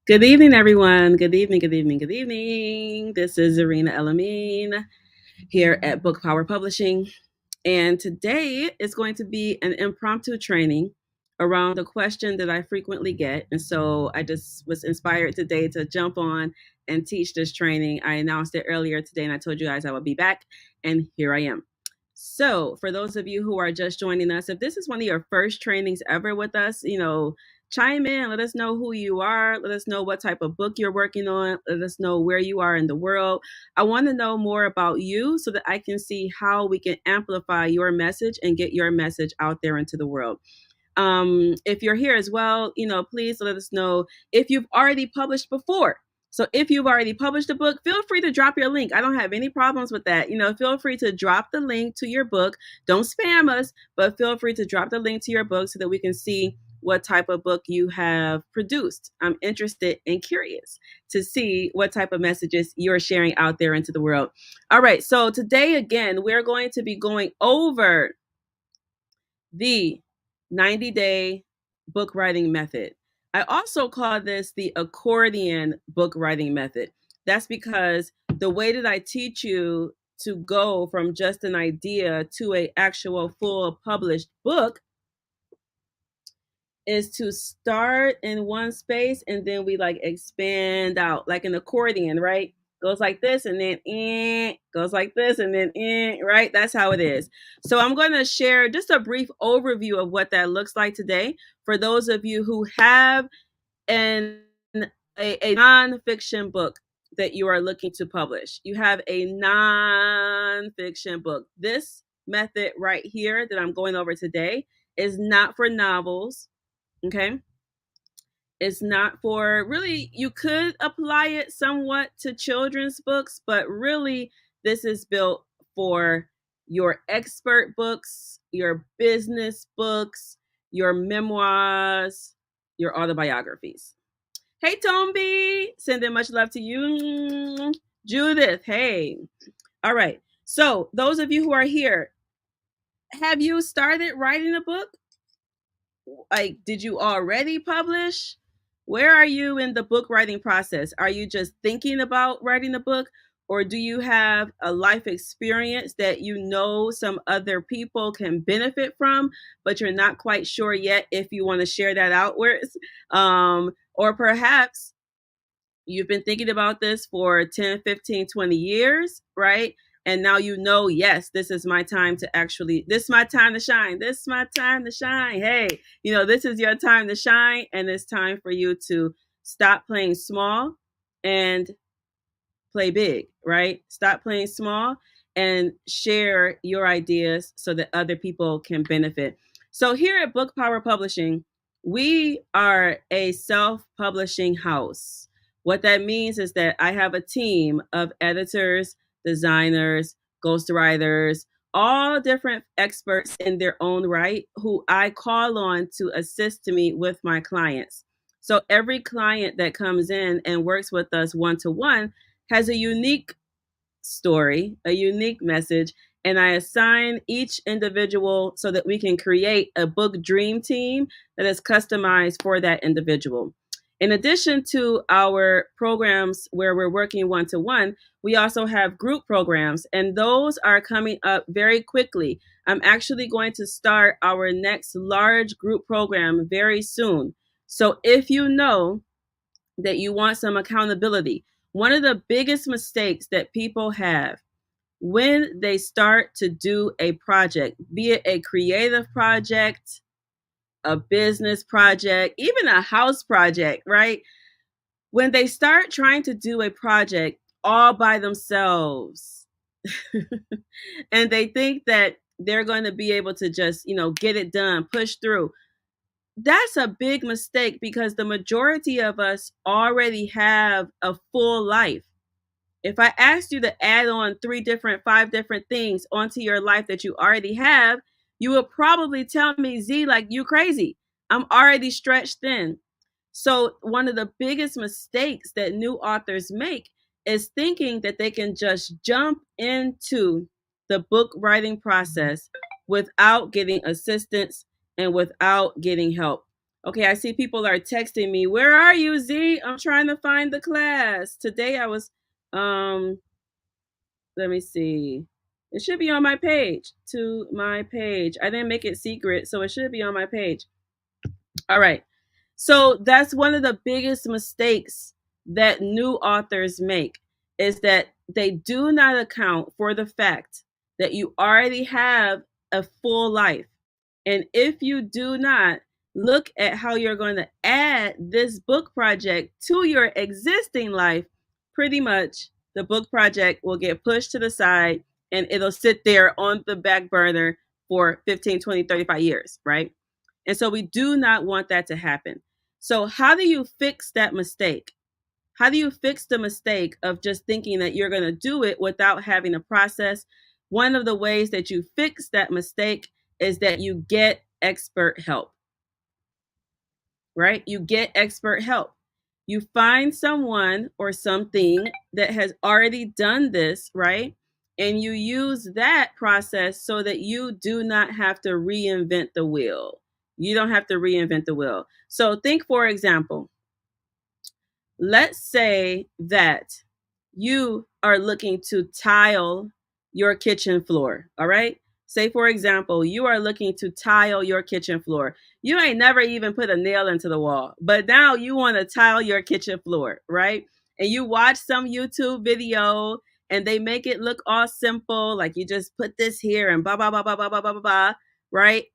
Good evening, everyone. Good evening, good evening, good evening. This is Zarinah El-Amin here at Book Power Publishing. And today is going to be an impromptu training around a question that I frequently get. And so I just was inspired today to jump on and teach this training. I announced it earlier today and I told you guys I would be back. And here I am. So, for those of you who are just joining us, if this is one of your first trainings ever with us, chime in, let us know who you are, let us know what type of book you're working on, let us know where you are in the world. I want to know more about you so that I can see how we can amplify your message and get your message out there into the world. If you're here as well, please let us know if you've already published before. So if you've already published a book, feel free to drop your link. I don't have any problems with that. Feel free to drop the link to your book. Don't spam us, but feel free to drop the link to your book so that we can see what type of book you have produced. I'm interested and curious to see what type of messages you're sharing out there into the world. All right, so today again, we're going to be going over the 90-day book writing method. I also call this the accordion book writing method. That's because the way that I teach you to go from just an idea to a actual full published book is to start in one space and then we like expand out like an accordion, right? Goes like this and then goes like this and then right? That's how it is. So I'm going to share just a brief overview of what that looks like today for those of you who have an a nonfiction book that you are looking to publish. You have a nonfiction book. This method right here that I'm going over today is not for novels. Okay. It's not for really, you could apply it somewhat to children's books, but really, this is built for your expert books, your business books, your memoirs, your autobiographies. Hey, Tomby, sending much love to you. Judith, hey. All right. So, those of you who are here, have you started writing a book? Like, did you already publish? Where are you in the book writing process? Are you just thinking about writing a book, or do you have a life experience that you know some other people can benefit from, but you're not quite sure yet if you want to share that outwards? Or perhaps you've been thinking about this for 10, 15, 20 years, right? And now you know, yes, this is my time to actually, this is my time to shine. This is my time to shine. Hey, this is your time to shine. And it's time for you to stop playing small and play big, right? Stop playing small and share your ideas so that other people can benefit. So here at Book Power Publishing, we are a self-publishing house. What that means is that I have a team of editors, designers, ghostwriters, all different experts in their own right who I call on to assist me with my clients. So every client that comes in and works with us one-to-one has a unique story, a unique message, and I assign each individual so that we can create a book dream team that is customized for that individual. In addition to our programs where we're working one to one, we also have group programs, and those are coming up very quickly. I'm actually going to start our next large group program very soon. So if you know that you want some accountability, one of the biggest mistakes that people have when they start to do a project, be it a creative project, a business project, even a house project, right? When they start trying to do a project all by themselves and they think that they're going to be able to just, get it done, push through, that's a big mistake because the majority of us already have a full life. If I asked you to add on 5 different things onto your life that you already have, you would probably tell me, Z, like, you crazy. I'm already stretched thin. So, one of the biggest mistakes that new authors make is thinking that they can just jump into the book writing process without getting assistance and without getting help. Okay, I see people are texting me. Where are you, Z? I'm trying to find the class. Today I was um let me see. It should be on my page. To my page. I didn't make it secret, so it should be on my page. All right. So that's one of the biggest mistakes that new authors make is that they do not account for the fact that you already have a full life. And if you do not look at how you're going to add this book project to your existing life, pretty much the book project will get pushed to the side and it'll sit there on the back burner for 15, 20, 35 years, right? And so we do not want that to happen. So, how do you fix that mistake? How do you fix the mistake of just thinking that you're going to do it without having a process? One of the ways that you fix that mistake is that you get expert help, right? You get expert help. You find someone or something that has already done this, right? And you use that process so that you do not have to reinvent the wheel. You don't have to reinvent the wheel. So, think, for example, let's say that you are looking to tile your kitchen floor. All right. Say, for example, you are looking to tile your kitchen floor. You ain't never even put a nail into the wall, but now you want to tile your kitchen floor, right? And you watch some YouTube video and they make it look all simple, like you just put this here and blah, blah, blah, blah, blah, blah, blah, blah, right?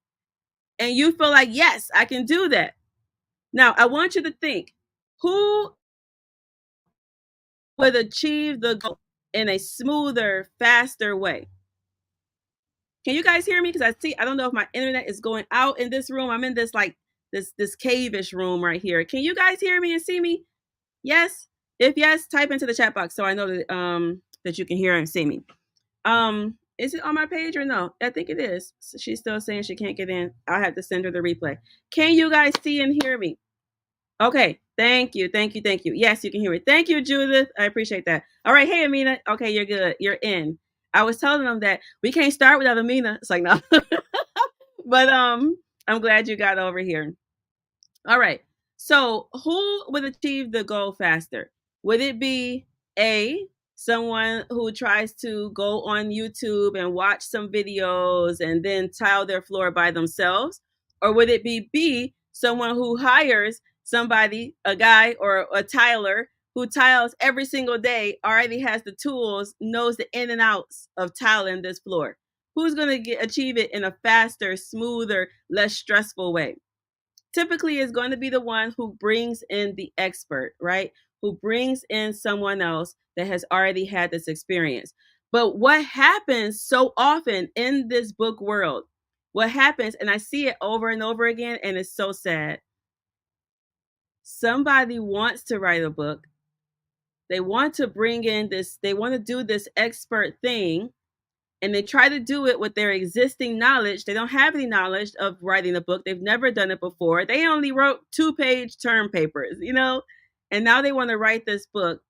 And you feel like, yes, I can do that. Now, I want you to think who would achieve the goal in a smoother, faster way. Can you guys hear me? Because I don't know if my internet is going out in this room. I'm in this like this cave-ish room right here. Can you guys hear me and see me? Yes? If yes, type into the chat box so I know that you can hear and see me. Is it on my page or no? I think it is. She's still saying she can't get in. I'll have to send her the replay. Can you guys see and hear me? Okay. Thank you. Thank you. Thank you. Yes, you can hear me. Thank you, Judith. I appreciate that. All right. Hey, Amina. Okay, you're good. You're in. I was telling them that we can't start without Amina. It's like, no. But I'm glad you got over here. All right. So, who would achieve the goal faster? Would it be A, someone who tries to go on YouTube and watch some videos and then tile their floor by themselves? Or would it be B, someone who hires somebody, a guy or a tiler who tiles every single day, already has the tools, knows the in and outs of tiling this floor? Who's going to achieve it in a faster, smoother, less stressful way? Typically is going to be the one who brings in the expert, right? Who brings in someone else that has already had this experience. But what happens so often in this book world, what happens, and I see it over and over again, and it's so sad. Somebody wants to write a book. They want to bring in this, they want to do this expert thing, and they try to do it with their existing knowledge. They don't have any knowledge of writing a book. They've never done it before. They only wrote 2-page term papers, and now they want to write this book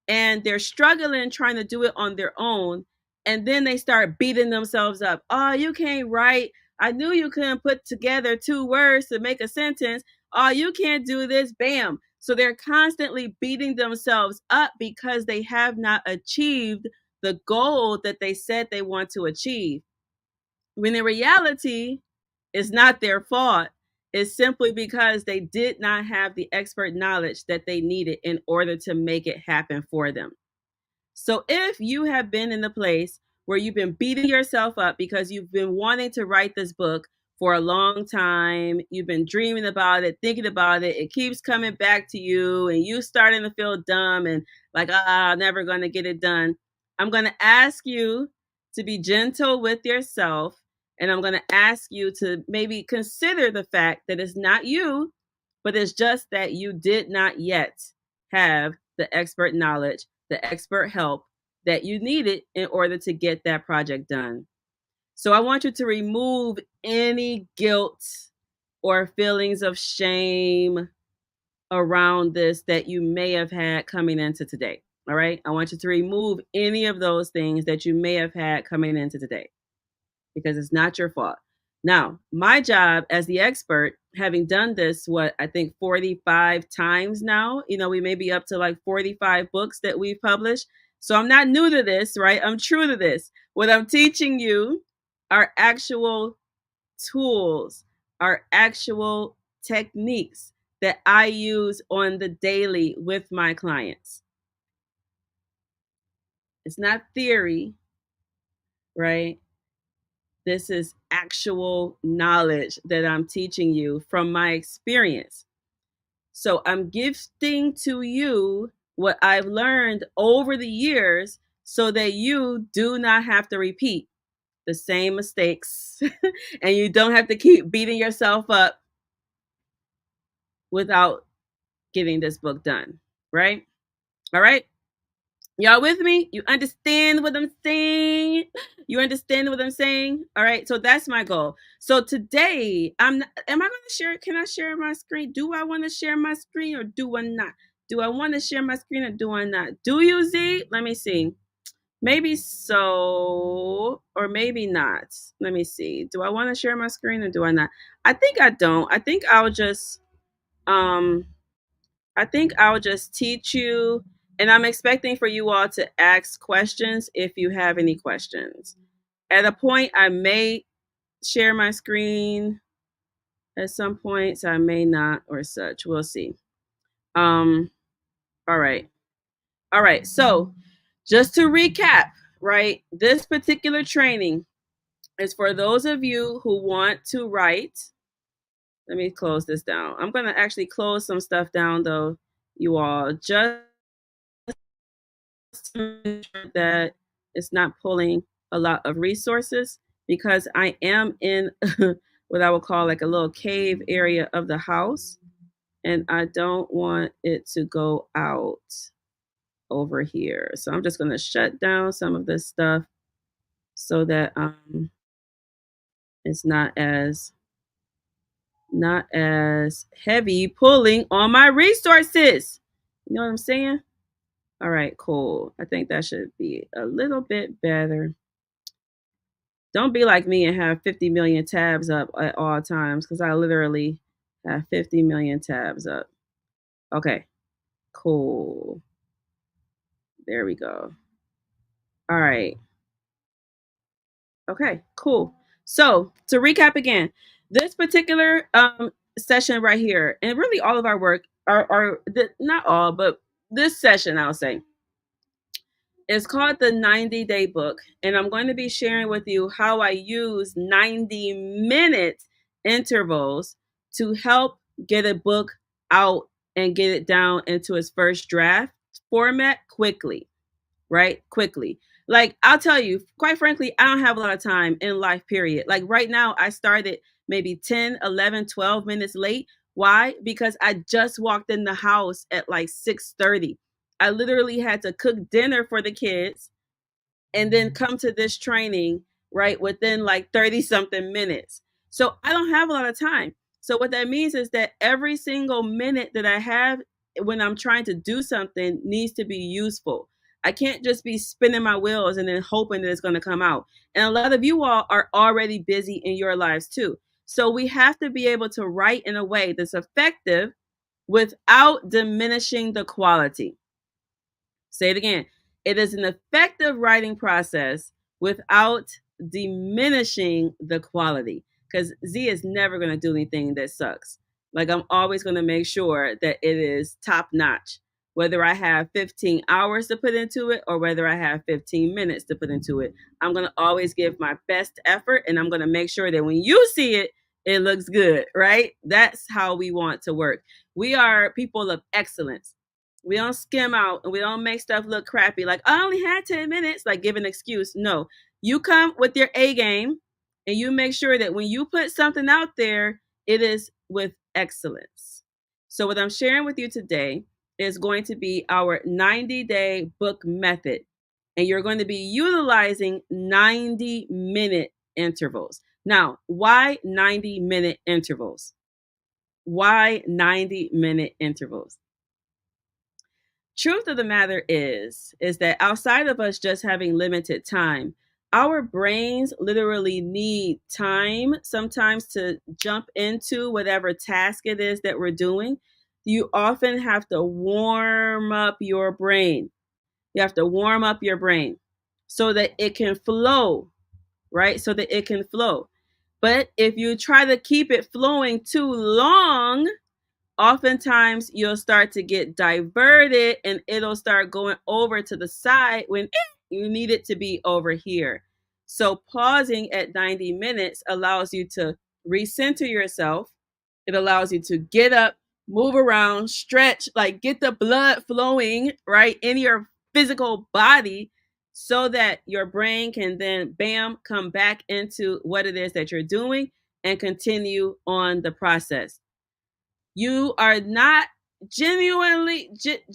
and they're struggling trying to do it on their own. And then they start beating themselves up. Oh, you can't write. I knew you couldn't put together 2 words to make a sentence. Oh, you can't do this. Bam. So they're constantly beating themselves up because they have not achieved the goal that they said they want to achieve. When in reality, it's not their fault. It's simply because they did not have the expert knowledge that they needed in order to make it happen for them. So if you have been in the place where you've been beating yourself up because you've been wanting to write this book for a long time, you've been dreaming about it, thinking about it, it keeps coming back to you, and you starting to feel dumb and like, I'm never going to get it done. I'm going to ask you to be gentle with yourself, and I'm going to ask you to maybe consider the fact that it's not you, but it's just that you did not yet have the expert knowledge, the expert help that you needed in order to get that project done. So I want you to remove any guilt or feelings of shame around this that you may have had coming into today. All right. I want you to remove any of those things that you may have had coming into today because it's not your fault. Now, my job as the expert having done this, what I think 45 times now, we may be up to like 45 books that we've published. So I'm not new to this, right? I'm true to this. What I'm teaching you are actual tools, are actual techniques that I use on the daily with my clients. It's not theory, right? This is actual knowledge that I'm teaching you from my experience. So I'm gifting to you what I've learned over the years so that you do not have to repeat the same mistakes and you don't have to keep beating yourself up without getting this book done. Right? All right. Y'all with me? You understand what I'm saying? You understand what I'm saying? All right. So that's my goal. So today, am I going to share? Can I share my screen? Do I want to share my screen or do I not? Do I want to share my screen or do I not? Do you, Z? Let me see. Maybe so, or maybe not. Let me see. Do I want to share my screen or do I not? I think I don't. Um, I think I'll just teach you, and I'm expecting for you all to ask questions if you have any questions. At a point, I may share my screen at some points, I may not, or such. We'll see. Um, all right. All right. So, just to recap, right? This particular training is for those of you who want to write. Let me close this down. I'm going to actually close some stuff down, though, you all, just to make sure that it's not pulling a lot of resources because I am in what I would call like a little cave area of the house, and I don't want it to go out over here. So I'm just going to shut down some of this stuff so that it's not as heavy pulling on my resources. You know what I'm saying? All right, cool. I think that should be a little bit better. Don't be like me and have 50 million tabs up at all times because I literally have 50 million tabs up. Okay, cool. There we go. All right. Okay, cool. So to recap again, this particular session right here, and really all of our work not all, but this session, I'll say, it's called the 90-day book, and I'm going to be sharing with you how I use 90-minute intervals to help get a book out and get it down into its first draft format quickly, right? Quickly. Like, I'll tell you, quite frankly, I don't have a lot of time in life, period. Like, right now, I started maybe 10, 11, 12 minutes late. Why? Because I just walked in the house at like 6:30. I literally had to cook dinner for the kids and then come to this training right within like 30 something minutes. So I don't have a lot of time. So what that means is that every single minute that I have when I'm trying to do something needs to be useful. I can't just be spinning my wheels and then hoping that it's going to come out. And a lot of you all are already busy in your lives too. So we have to be able to write in a way that's effective without diminishing the quality. Say it again. It is an effective writing process without diminishing the quality. Because Z is never going to do anything that sucks. Like, I'm always going to make sure that it is top notch, whether I have 15 hours to put into it or whether I have 15 minutes to put into it. I'm going to always give my best effort, and I'm going to make sure that when you see it, it looks good, right? That's how we want to work. We are people of excellence. We don't skim out and we don't make stuff look crappy. Like, I only had 10 minutes, like give an excuse. No, you come with your A game and you make sure that when you put something out there, it is with excellence. So, what I'm sharing with you today is going to be our 90-day book method. And you're going to be utilizing 90-minute intervals. Now, why 90-minute intervals? Why 90-minute intervals? Truth of the matter is that outside of us just having limited time, Our brains literally need time sometimes to jump into whatever task it is that we're doing. You often have to warm up your brain. You have to warm up your brain so that it can flow, right? So that it can flow. But if you try to keep it flowing too long, oftentimes you'll start to get diverted and it'll start going over to the side when you need it to be over here. So pausing at 90 minutes allows you to recenter yourself. It allows you to get up, move around, stretch, like get the blood flowing right in your physical body so that your brain can then bam come back into what it is that you're doing and continue on the process. You are not generally, that's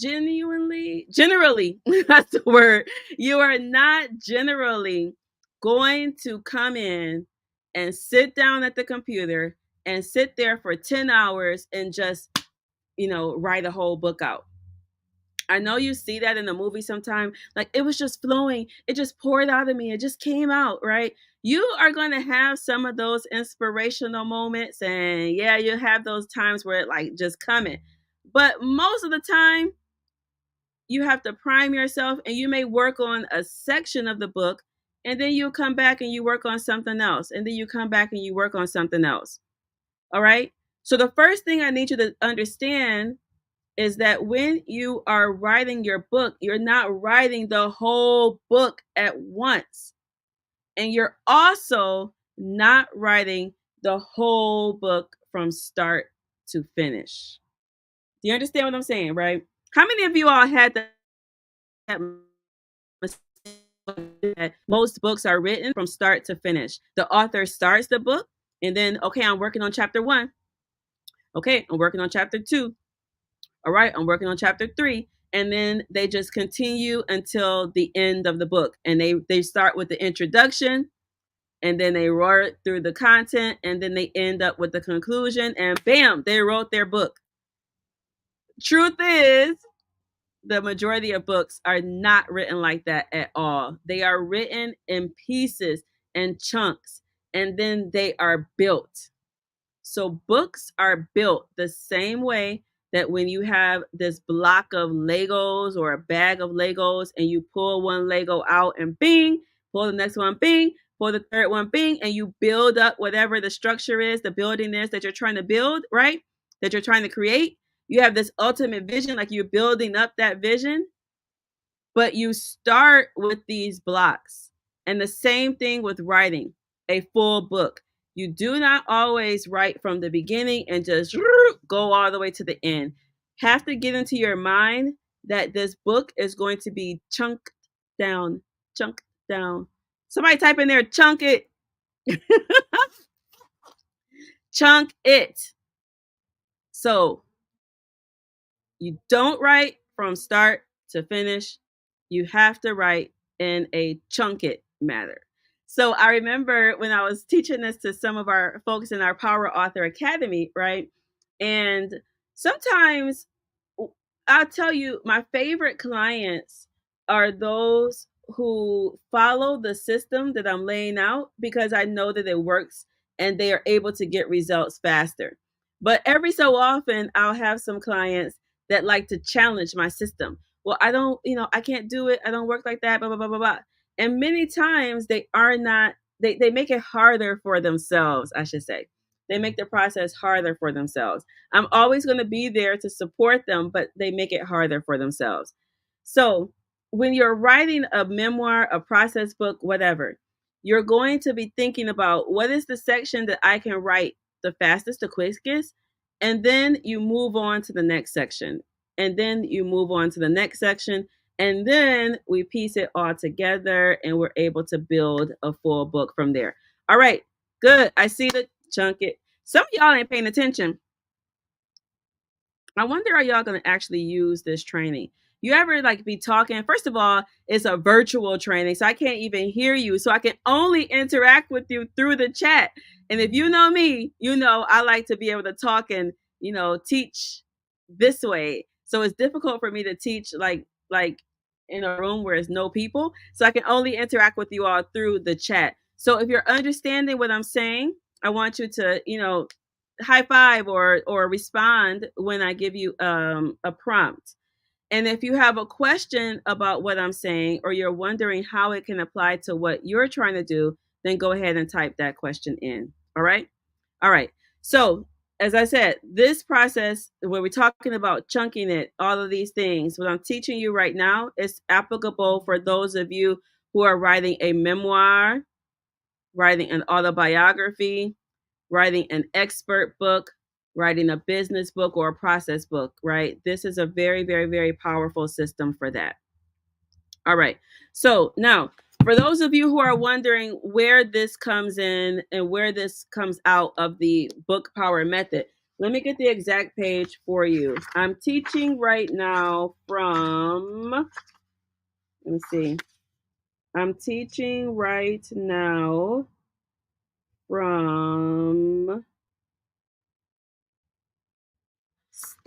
the word. You are not generally going to come in and sit down at the computer and sit there for 10 hours and just, write a whole book out. I know you see that in the movie sometime. Like it was just flowing. It just poured out of me. It just came out, right? You are going to have some of those inspirational moments. And yeah, you have those times where it like just coming. But most of the time, you have to prime yourself and you may work on a section of the book. And then you come back and you work on something else. And then you come back and you work on something else. All right. So the first thing I need you to understand is that when you are writing your book, you're not writing the whole book at once. And you're also not writing the whole book from start to finish. Do you understand what I'm saying, right? How many of you all had that mistake? Most books are written from start to finish. The author starts the book and then, okay, I'm working on chapter 1. Okay, I'm working on chapter 2. All right, I'm working on chapter 3. And then they just continue until the end of the book. And they start with the introduction and then they roar through the content and then they end up with the conclusion and bam, they wrote their book. Truth is, the majority of books are not written like that at all. They are written in pieces and chunks and then they are built. So books are built the same way that when you have this block of Legos or a bag of Legos and you pull one Lego out and bing, pull the next one, bing, pull the third one, bing, and you build up whatever the structure is, the building is that you're trying to build, right? That you're trying to create. You have this ultimate vision, like you're building up that vision, but you start with these blocks. And the same thing with writing a full book. You do not always write from the beginning and just go all the way to the end. Have to get into your mind that this book is going to be chunked down, chunked down. Somebody type in there, chunk it, chunk it. So you don't write from start to finish. You have to write in a chunk it manner. So I remember when I was teaching this to some of our folks in our Power Author Academy, right? And sometimes I'll tell you, my favorite clients are those who follow the system that I'm laying out because I know that it works and they are able to get results faster. But every so often, I'll have some clients that like to challenge my system. Well, I don't, I can't do it. I don't work like that, blah, blah, blah, blah, blah. And many times they are not, they make it harder for themselves, I should say. They make the process harder for themselves. I'm always going to be there to support them, but they make it harder for themselves. So when you're writing a memoir, a process book, whatever, you're going to be thinking about what is the section that I can write the fastest, the quickest, and then you move on to the next section. And then you move on to the next section. And then we piece it all together and we're able to build a full book from there. All right, good. I see the chunk it. Some of y'all ain't paying attention. I wonder are y'all gonna actually use this training? You ever like be talking? First of all, it's a virtual training, so I can't even hear you. So I can only interact with you through the chat. And if you know me, you know I like to be able to talk and teach this way. So it's difficult for me to teach like in a room where there's no people. So I can only interact with you all through the chat. So if you're understanding what I'm saying, I want you to, high five or respond when I give you a prompt. And if you have a question about what I'm saying or you're wondering how it can apply to what you're trying to do, then go ahead and type that question in. All right? All right. So, as I said, this process where we're talking about chunking it, all of these things, what I'm teaching you right now is applicable for those of you who are writing a memoir, writing an autobiography, writing an expert book, writing a business book or a process book, right? This is a very, very, very powerful system for that. All right. So now, for those of you who are wondering where this comes in and where this comes out of the book power method, let me get the exact page for you. I'm teaching right now from, let me see. I'm teaching right now from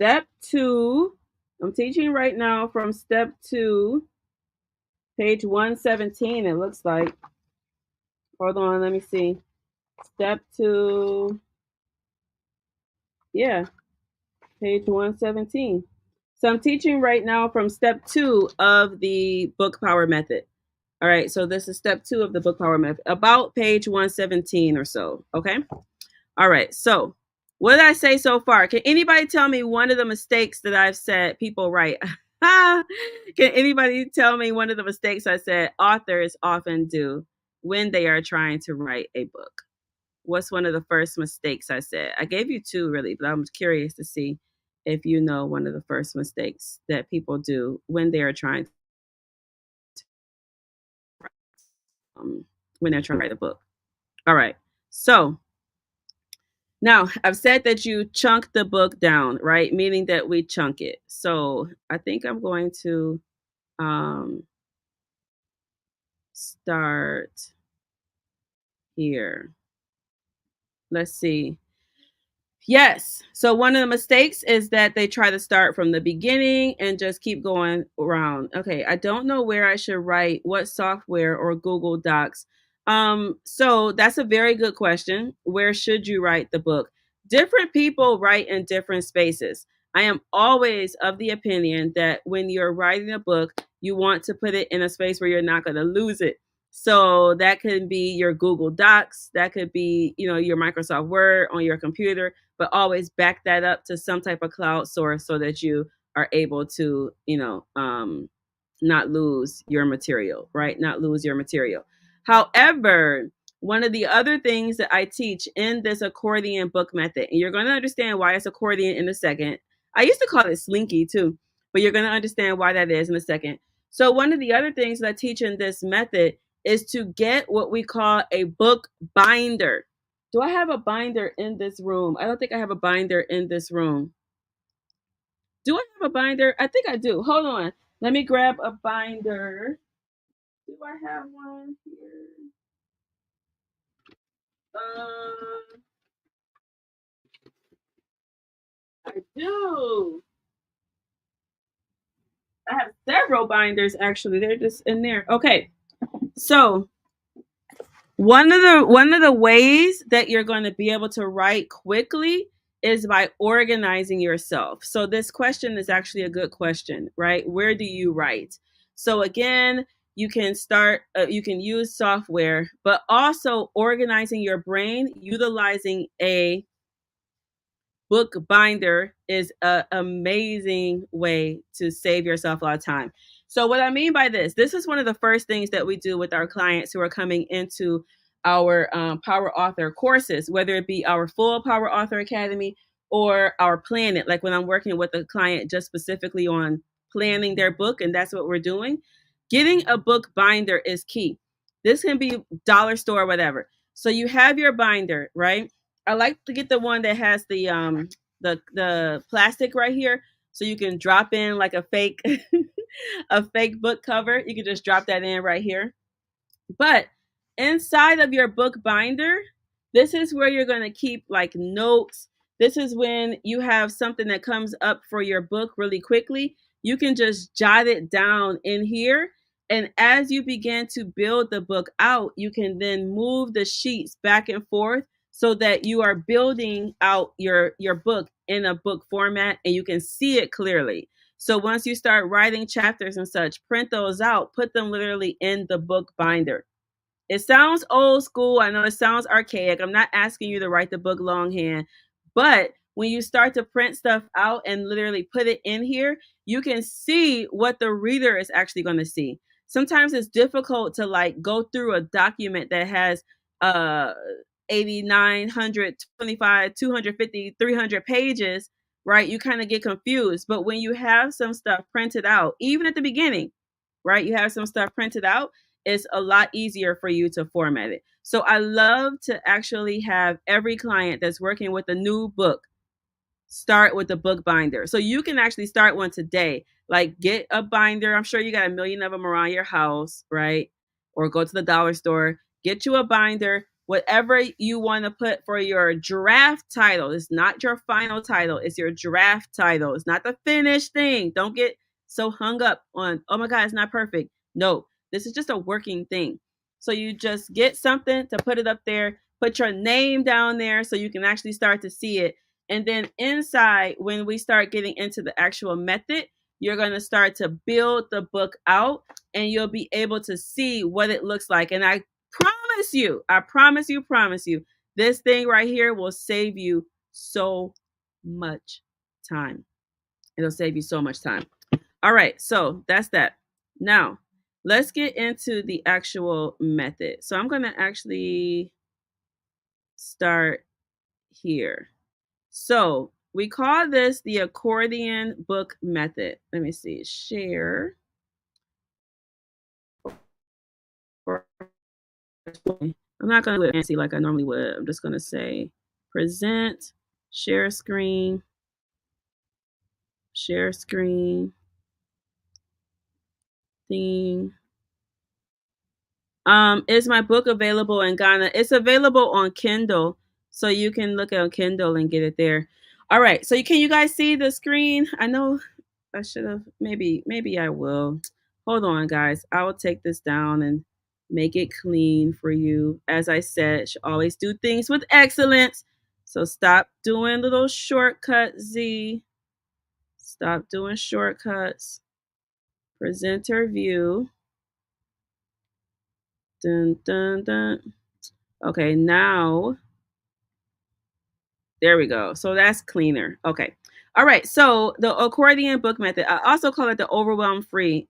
step 2. I'm teaching right now from step 2, page 117, it looks like. Hold on, let me see. Step 2. Yeah, page 117. So I'm teaching right now from step 2 of the book power method. All right, so this is step 2 of the book power method, about page 117 or so. Okay. All right, so what did I say so far? Can anybody tell me one of the mistakes that I've said people write? Can anybody tell me one of the mistakes I said authors often do when they are trying to write a book? What's one of the first mistakes I said? I gave you two really, but I'm curious to see if you know one of the first mistakes that people do when they are trying when they're trying to write a book. All right. So now, I've said that you chunk the book down, right? Meaning that we chunk it. So I think I'm going to um, start here. Let's see. Yes. So one of the mistakes is that they try to start from the beginning and just keep going around. Okay, I don't know where I should write, what software or Google Docs. So that's a very good question. Where should you write the book? Different people write in different spaces. I am always of the opinion that when you're writing a book, you want to put it in a space where you're not going to lose it. So that could be your Google Docs, that could be, your Microsoft Word on your computer, but always back that up to some type of cloud source so that you are able to, not lose your material, right? Not lose your material. However, one of the other things that I teach in this accordion book method, and you're going to understand why it's accordion in a second. I used to call it slinky too, but you're going to understand why that is in a second. So one of the other things that I teach in this method is to get what we call a book binder. Do I have a binder in this room? I don't think I have a binder in this room. Do I have a binder? I think I do. Hold on. Let me grab a binder. Do I have one here? Um, I do. I have several binders actually. They're just in there. Okay. So one of the ways that you're going to be able to write quickly is by organizing yourself. So this question is actually a good question, right? Where do you write? So again, you can use software, but also organizing your brain, utilizing a book binder is an amazing way to save yourself a lot of time. So what I mean by this is one of the first things that we do with our clients who are coming into our Power Author courses, whether it be our full Power Author Academy or our Planet, like when I'm working with a client just specifically on planning their book, and that's what we're doing. Getting a book binder is key. This can be dollar store, whatever. So you have your binder, right? I like to get the one that has the plastic right here, so you can drop in like a fake a fake book cover. You can just drop that in right here. But inside of your book binder, this is where you're going to keep like notes. This is when you have something that comes up for your book really quickly. you can just jot it down in here. And as you begin to build the book out, you can then move the sheets back and forth so that you are building out your book in a book format and you can see it clearly. So once you start writing chapters and such, print those out, put them literally in the book binder. It sounds old school. I know it sounds archaic. I'm not asking you to write the book longhand, but when you start to print stuff out and literally put it in here, you can see what the reader is actually going to see. Sometimes it's difficult to like go through a document that has uh 8925 250 300 pages, right? You kind of get confused, but when you have some stuff printed out, even at the beginning, right? You have some stuff printed out, it's a lot easier for you to format it. So I love to actually have every client that's working with a new book start with the book binder. So you can actually start one today. Like get a binder. I'm sure you got a million of them around your house, right? Or go to the dollar store, get you a binder, whatever you want to put for your draft title. It's not your final title, it's your draft title. It's not the finished thing. Don't get so hung up on, oh my God, it's not perfect. No, this is just a working thing. So you just get something to put it up there, put your name down there so you can actually start to see it. And then inside, when we start getting into the actual method, you're going to start to build the book out and you'll be able to see what it looks like. And I promise you, this thing right here will save you so much time. It'll save you so much time. All right, so that's that. Now, let's get into the actual method. So I'm going to actually start here. So we call this the accordion book method. Let me see, share. I'm not going to do it fancy like I normally would. I'm just going to say present, share screen, theme. Is my book available in Ghana? It's available on Kindle, so you can look on Kindle and get it there. All right, so can you guys see the screen? I know I should have, maybe I will. Hold on, guys. I will take this down and make it clean for you. As I said, should always do things with excellence. So stop doing little shortcuts, Z. Stop doing shortcuts. Presenter view. Dun, dun, dun. Okay, now, there we go. So that's cleaner. Okay. All right. So the accordion book method, I also call it the overwhelm free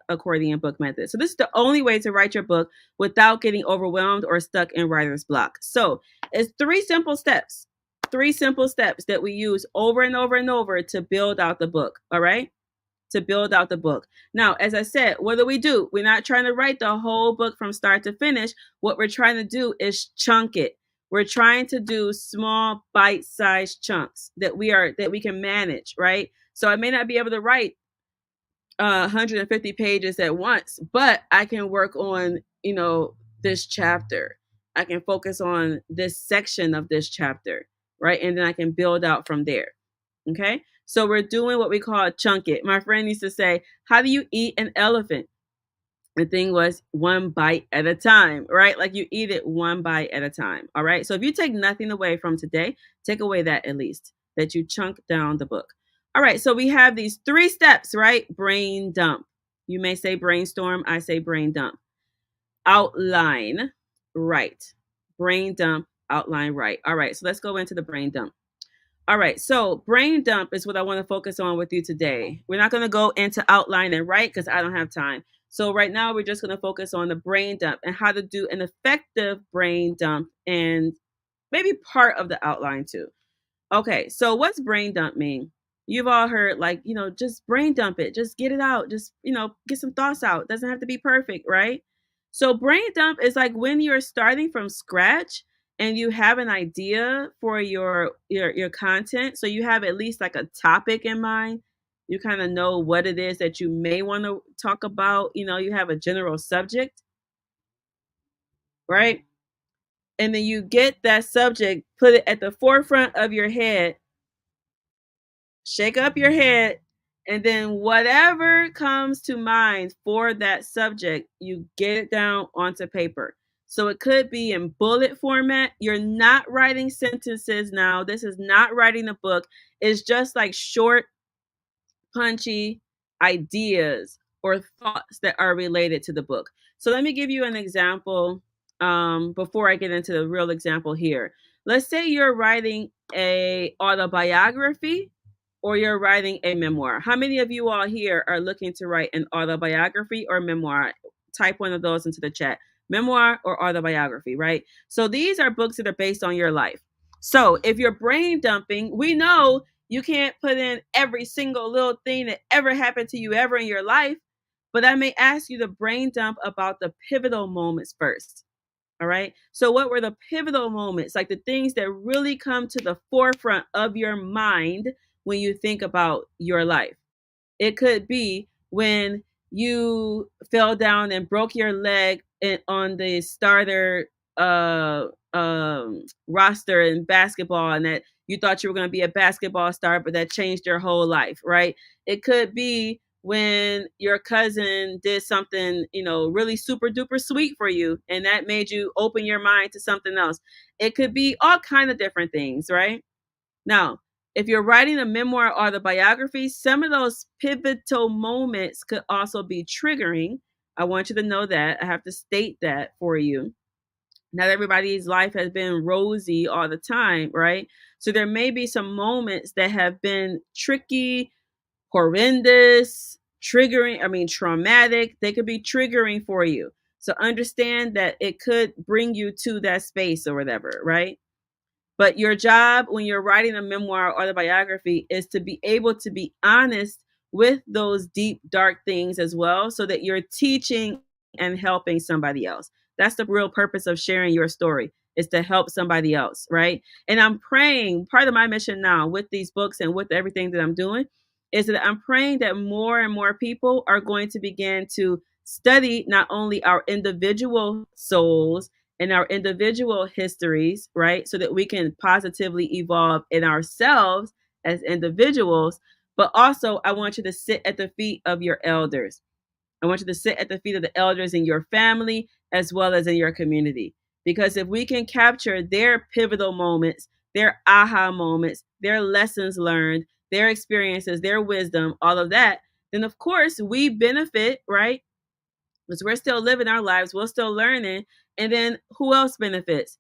accordion book method. So this is the only way to write your book without getting overwhelmed or stuck in writer's block. So it's three simple steps that we use over and over and over to build out the book. All right. To build out the book. Now, as I said, what do? We're not trying to write the whole book from start to finish. What we're trying to do is chunk it. We're trying to do small bite-sized chunks that we can manage, right? So I may not be able to write 150 pages at once, but I can work on, this chapter. I can focus on this section of this chapter, right? And then I can build out from there. Okay. So we're doing what we call chunk it. My friend used to say, how do you eat an elephant? The thing was one bite at a time, right? Like you eat it one bite at a time. All right. So if you take nothing away from today, take away that at least, that you chunk down the book. All right. So we have these 3 steps, right? Brain dump. You may say brainstorm. I say brain dump. Outline, right. Brain dump, outline, right. All right. So let's go into the brain dump. All right, so brain dump is what I want to focus on with you today. We're not going to go into outline and write because I don't have time. So right now we're just going to focus on the brain dump and how to do an effective brain dump and maybe part of the outline too. Okay, so what's brain dump mean? You've all heard like, just brain dump it, just get it out, just, get some thoughts out. It doesn't have to be perfect, right? So brain dump is like when you're starting from scratch and you have an idea for your content. So you have at least like a topic in mind. You kind of know what it is that you may want to talk about. You have a general subject, right? And then you get that subject, put it at the forefront of your head, shake up your head, And then whatever comes to mind for that subject, you get it down onto paper. So it could be in bullet format. You're not writing sentences now. This is not writing a book. It's just like short, punchy ideas or thoughts that are related to the book. So let me give you an example before I get into the real example here. Let's say you're writing a autobiography or you're writing a memoir. How many of you all here are looking to write an autobiography or memoir? Type one of those into the chat. Memoir or autobiography, right? So these are books that are based on your life. So if you're brain dumping, we know you can't put in every single little thing that ever happened to you ever in your life, but I may ask you to brain dump about the pivotal moments first. All right. So, what were the pivotal moments, like the things that really come to the forefront of your mind when you think about your life? It could be when you fell down and broke your leg on the starter roster in basketball, and that you thought you were going to be a basketball star, but that changed your whole life, right? It could be when your cousin did something, really super duper sweet for you, and that made you open your mind to something else. It could be all kind of different things, right? Now, if you're writing a memoir or the biography, some of those pivotal moments could also be triggering. I want you to know that. I have to state that for you. Not everybody's life has been rosy all the time, right? So there may be some moments that have been tricky, horrendous, traumatic. They could be triggering for you. So understand that it could bring you to that space or whatever, right? But your job when you're writing a memoir or autobiography is to be able to be honest with those deep, dark things as well, so that you're teaching and helping somebody else. That's the real purpose of sharing your story, is to help somebody else, right? And I'm praying, part of my mission now with these books and with everything that I'm doing is that I'm praying that more and more people are going to begin to study not only our individual souls in our individual histories, right? So that we can positively evolve in ourselves as individuals. But also, I want you to sit at the feet of your elders. I want you to sit at the feet of the elders in your family as well as in your community. Because if we can capture their pivotal moments, their aha moments, their lessons learned, their experiences, their wisdom, all of that, then of course we benefit, right? Because we're still living our lives, we're still learning. And then who else benefits?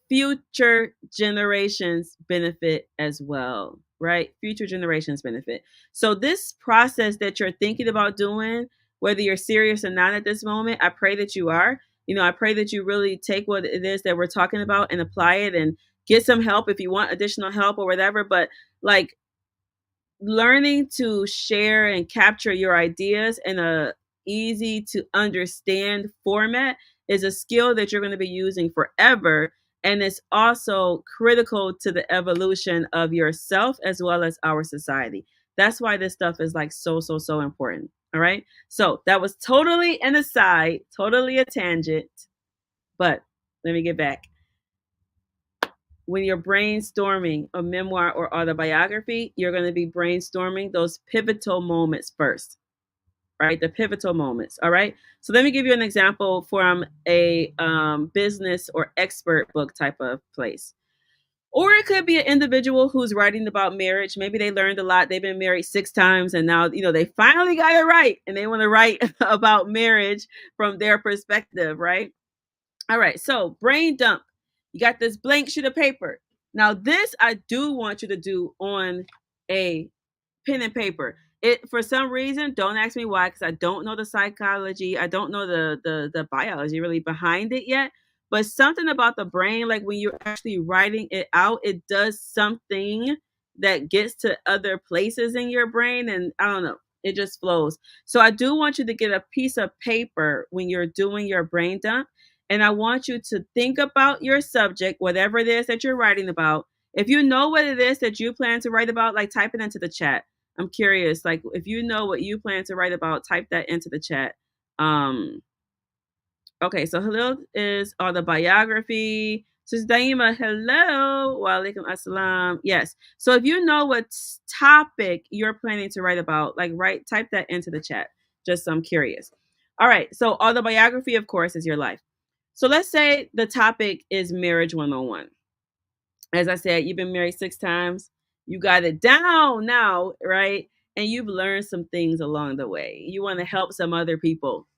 Future generations benefit as well, right? Future generations benefit. So, this process that you're thinking about doing, whether you're serious or not at this moment, I pray that you are. I pray that you really take what it is that we're talking about and apply it and get some help if you want additional help or whatever. But like, learning to share and capture your ideas in a easy to understand format is a skill that you're going to be using forever, and it's also critical to the evolution of yourself as well as our society. That's why this stuff is like so important. All right, so that was totally an aside, totally a tangent, but let me get back. When you're brainstorming a memoir or autobiography, you're going to be brainstorming those pivotal moments first, right? The pivotal moments. All right. So let me give you an example from a business or expert book type of place. Or it could be an individual who's writing about marriage. Maybe they learned a lot. They've been married 6 times and now, they finally got it right. And they want to write about marriage from their perspective, right? All right, so brain dump. You got this blank sheet of paper. Now, this I do want you to do on a pen and paper. It for some reason, don't ask me why, because I don't know the psychology. I don't know the biology really behind it yet. But something about the brain, like when you're actually writing it out, it does something that gets to other places in your brain, and I don't know, it just flows. So I do want you to get a piece of paper when you're doing your brain dump, and I want you to think about your subject, whatever it is that you're writing about. If you know what it is that you plan to write about, like type it into the chat. I'm curious, like if you know what you plan to write about, type that into the chat. Okay, so Halil is the biography. Sister Daima, hello. Wa alaikum assalam. Yes. So if you know what topic you're planning to write about, like write type that into the chat. Just so I'm curious. All right. So autobiography, of course, is your life. So let's say the topic is marriage 101. As I said, you've been married 6 times. You got it down now, right? And you've learned some things along the way. You want to help some other people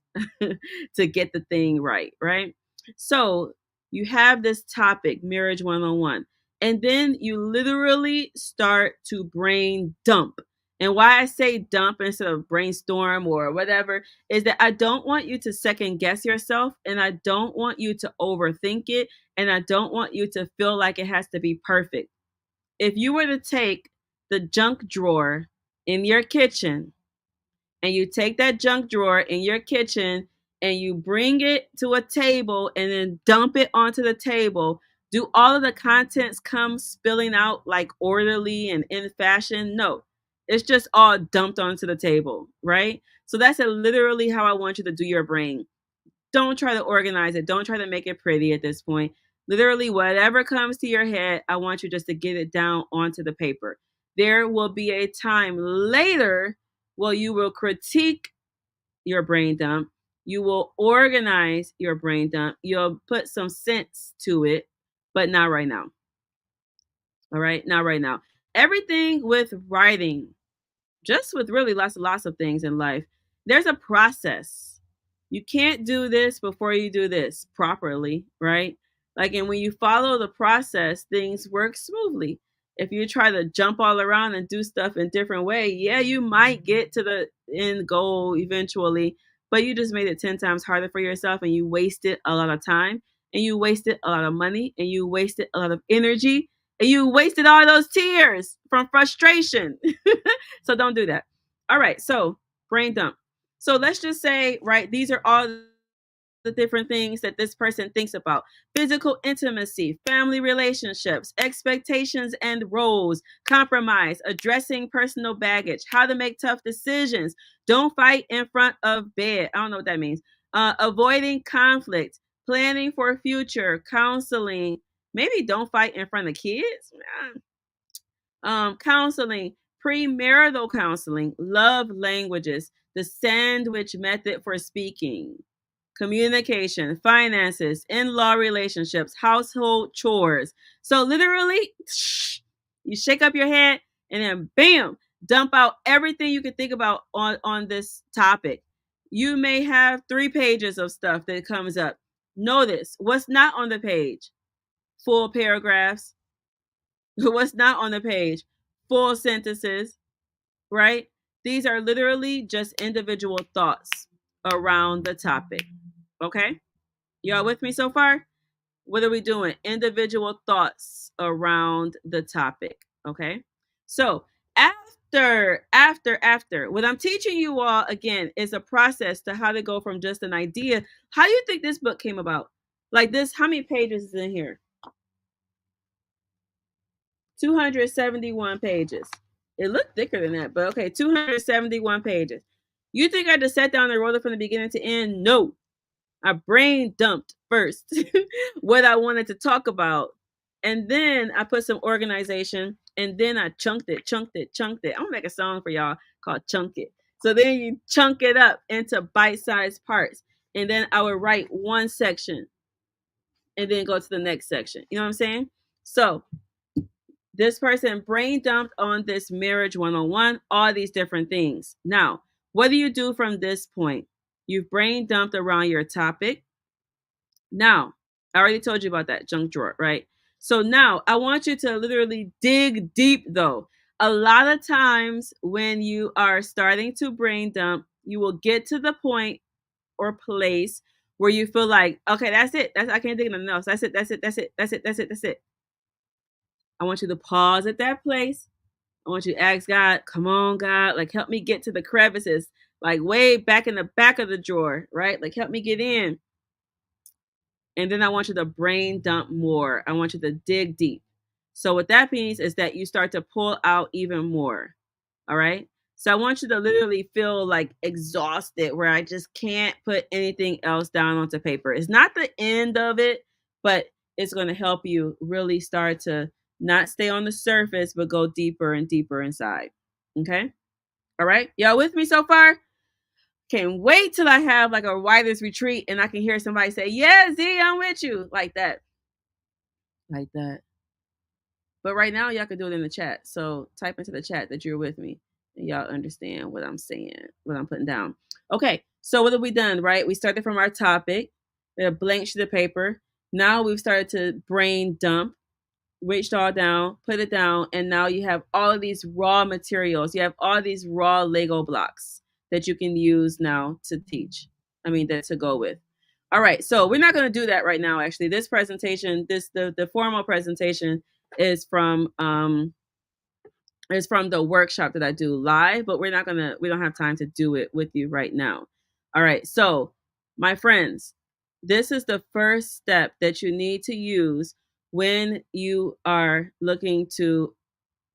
to get the thing right, right? So you have this topic, marriage 101, and then you literally start to brain dump. And why I say dump instead of brainstorm or whatever is that I don't want you to second guess yourself, and I don't want you to overthink it, and I don't want you to feel like it has to be perfect. If you were to take the junk drawer in your kitchen and you take that junk drawer in your kitchen and you bring it to a table and then dump it onto the table, do all of the contents come spilling out like orderly and in fashion? No. It's just all dumped onto the table, right? So that's literally how I want you to do your brain. Don't try to organize it. Don't try to make it pretty at this point. Literally, whatever comes to your head, I want you just to get it down onto the paper. There will be a time later where you will critique your brain dump. You will organize your brain dump. You'll put some sense to it, but not right now. All right, not right now. Everything with writing, just with really lots of things in life, there's a process. You can't do this before you do this properly, right? Like, and when you follow the process, things work smoothly. If you try to jump all around and do stuff in different way, yeah, you might get to the end goal eventually, but you just made it 10 times harder for yourself, and you wasted a lot of time, and you wasted a lot of money, and you wasted a lot of energy, and you wasted all those tears from frustration. So don't do that. All right. So brain dump. So let's just say, right, these are all the different things that this person thinks about: physical intimacy, family relationships, expectations and roles, compromise, addressing personal baggage, how to make tough decisions, don't fight in front of bed. I don't know what that means. Avoiding conflict, planning for future, counseling, maybe don't fight in front of kids. Counseling, premarital counseling, love languages, the sandwich method for speaking, communication, finances, in law relationships, household chores. So, literally, you shake up your head and then bam, dump out everything you can think about on this topic. You may have 3 pages of stuff that comes up. Notice what's not on the page: full paragraphs. What's not on the page: full sentences, right? These are literally just individual thoughts around the topic. Okay? Y'all with me so far? What are we doing? Individual thoughts around the topic. Okay? So, after, what I'm teaching you all again is a process to how to go from just an idea. How do you think this book came about? Like this, how many pages is in here? 271 pages. It looked thicker than that, but okay, 271 pages. You think I just sat down and wrote it from the beginning to end? No. I brain dumped first what I wanted to talk about. And then I put some organization, and then I chunked it. I'm gonna make a song for y'all called Chunk It. So then you chunk it up into bite-sized parts. And then I would write one section and then go to the next section. You know what I'm saying? So this person brain dumped on this marriage 101, all these different things. Now, what do you do from this point? You've brain dumped around your topic. Now, I already told you about that junk drawer, right? So now I want you to literally dig deep though. A lot of times when you are starting to brain dump, you will get to the point or place where you feel like, okay, that's it. I can't think of nothing else. That's it. That's it. I want you to pause at that place. I want you to ask God, come on, God, like help me get to the crevices, like way back in the back of the drawer, right? Like help me get in. And then I want you to brain dump more. I want you to dig deep. So what that means is that you start to pull out even more. All right. So I want you to literally feel like exhausted where I just can't put anything else down onto paper. It's not the end of it, but it's going to help you really start to not stay on the surface, but go deeper and deeper inside. Okay. All right. Y'all with me so far? Can't wait till I have like a writer's retreat and I can hear somebody say, "Yeah, Z, I'm with you." Like that. Like that. But right now, y'all can do it in the chat. So type into the chat that you're with me and y'all understand what I'm saying, what I'm putting down. Okay. So what have we done, right? We started from our topic, we had a blank sheet of paper. Now we've started to brain dump, reached all down, put it down, and now you have all of these raw materials. You have all these raw Lego blocks that you can use now to teach. I mean, that to go with. All right, so we're not going to do that right now. Actually, this presentation, the formal presentation is from the workshop that I do live, but we don't have time to do it with you right now. All right, so my friends, this is the first step that you need to use when you are looking to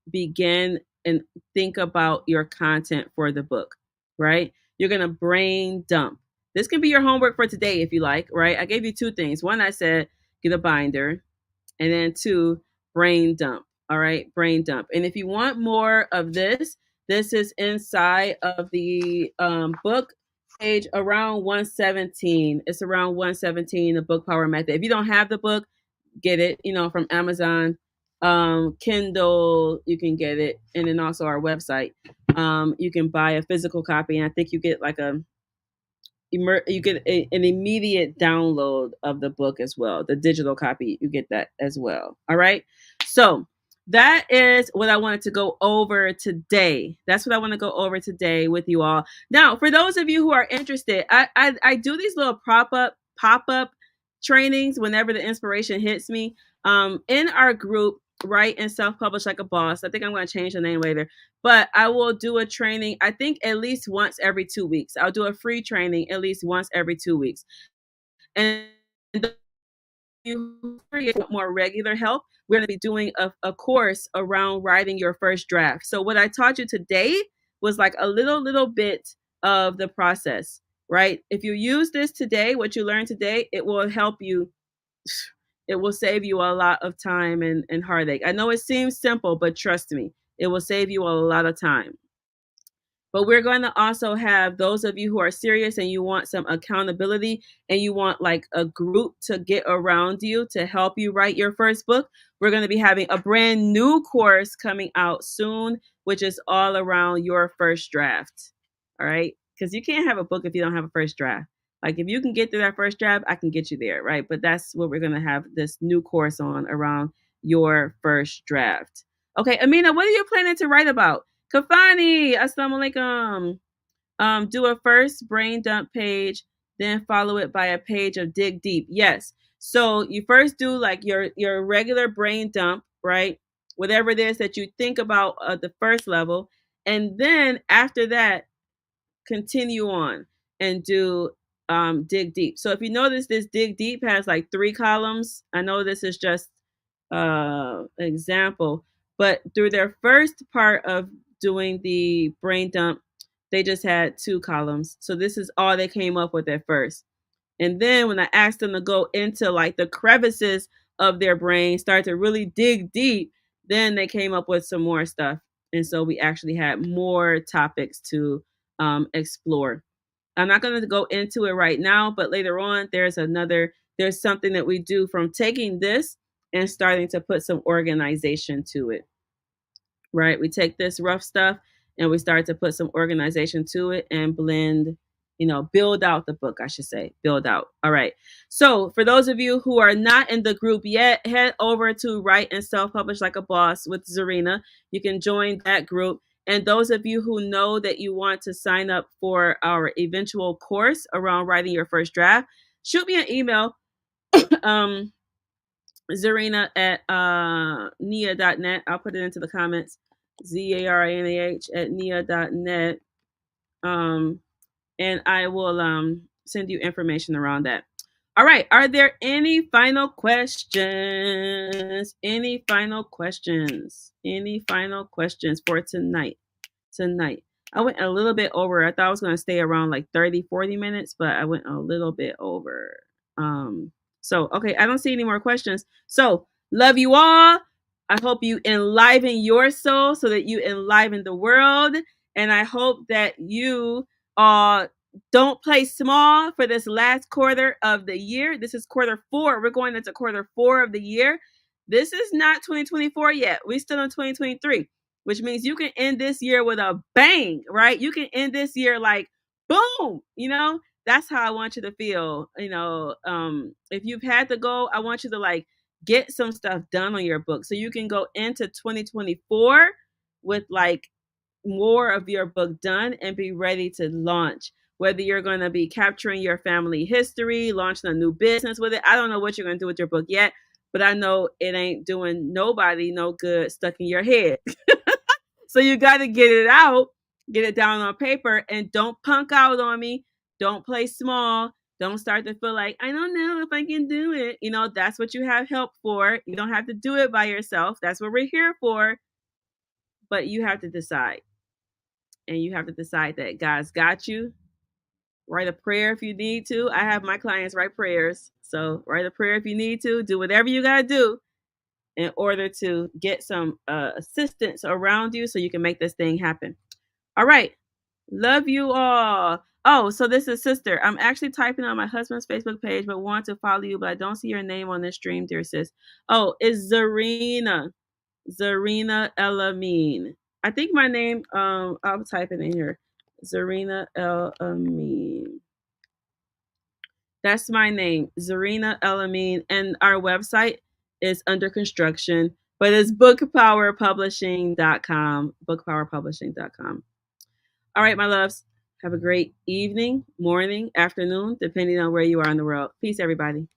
begin and think about your content for the book, right? You're going to brain dump. This can be your homework for today if you like, right? I gave you two things. One, I said get a binder, and then two, brain dump. All right, brain dump. And if you want more of this is inside of the book page around 117. It's around 117, the book power method. If you don't have the book, get it, from Amazon, Kindle, you can get it, and then also our website. You can buy a physical copy, and I think you get like you get an immediate download of the book as well. The digital copy, you get that as well. All right. So that is what I wanted to go over today. That's what I want to go over today with you all. Now, for those of you who are interested, I do these little pop-up trainings whenever the inspiration hits me. In our group, Write and Self-Publish Like a Boss. I think I'm going to change the name later, but I will do a training, I think at least once every 2 weeks. I'll do a free training at least once every 2 weeks. And you want more regular help, we're going to be doing a course around writing your first draft. So what I taught you today was like a little bit of the process, right? If you use this today, what you learned today, it will help you. It will save you a lot of time and heartache. I know it seems simple, but trust me, it will save you a lot of time. But we're going to also have those of you who are serious and you want some accountability and you want like a group to get around you to help you write your first book. We're going to be having a brand new course coming out soon, which is all around your first draft. All right. Because you can't have a book if you don't have a first draft. Like if you can get through that first draft, I can get you there. Right. But that's what we're going to have this new course on, around your first draft. Okay. Amina, what are you planning to write about? Kafani, assalamu alaikum. Do a first brain dump page, then follow it by a page of dig deep. Yes. So you first do like your regular brain dump, right? Whatever it is that you think about at the first level, and then after that, continue on and do dig deep. So if you notice, this dig deep has like 3 columns. I know this is just example, but through their first part of doing the brain dump, they just had 2 columns. So this is all they came up with at first. And then when I asked them to go into like the crevices of their brain, start to really dig deep, then they came up with some more stuff. And so we actually had more topics to explore. I'm not going to go into it right now, but later on, there's something that we do from taking this and starting to put some organization to it, right? We take this rough stuff and we start to put some organization to it and blend, build out the book, I should say, build out. All right. So for those of you who are not in the group yet, head over to Write and Self-Publish Like a Boss with Zarinah. You can join that group. And those of you who know that you want to sign up for our eventual course around writing your first draft, shoot me an email, Zarinah at nia.net. I'll put it into the comments, ZARINAH at nia.net. And I will send you information around that. All right. Are there any final questions? Any final questions? Any final questions for tonight? I went a little bit over. I thought I was going to stay around like 30, 40 minutes, but I went a little bit over. So, okay, I don't see any more questions. So, love you all. I hope you enliven your soul so that you enliven the world. And I hope that you uh, don't play small for this last quarter of the year. This is quarter four. We're going into quarter four of the year. This is not 2024 yet. We're still in 2023, which means you can end this year with a bang, right? You can end this year like boom, that's how I want you to feel. If you've had to go, I want you to like get some stuff done on your book so you can go into 2024 with like more of your book done and be ready to launch. Whether you're going to be capturing your family history, launching a new business with it, I don't know what you're going to do with your book yet, but I know it ain't doing nobody no good stuck in your head. So you got to get it out, get it down on paper, and don't punk out on me. Don't play small. Don't start to feel like, I don't know if I can do it. That's what you have help for. You don't have to do it by yourself. That's what we're here for. But you have to decide. And you have to decide that God's got you. Write a prayer if you need to. I have my clients write prayers. So write a prayer if you need to. Do whatever you got to do in order to get some assistance around you so you can make this thing happen. All right. Love you all. Oh, so this is sister. I'm actually typing on my husband's Facebook page, but want to follow you, but I don't see your name on this stream, dear sis. Oh, it's Zarinah. Zarinah El-Amin. I think my name, I'll type it in here. Zarinah El-Amin. That's my name, Zarinah El-Amin. And our website is under construction, but it's bookpowerpublishing.com. Bookpowerpublishing.com. All right, my loves. Have a great evening, morning, afternoon, depending on where you are in the world. Peace, everybody.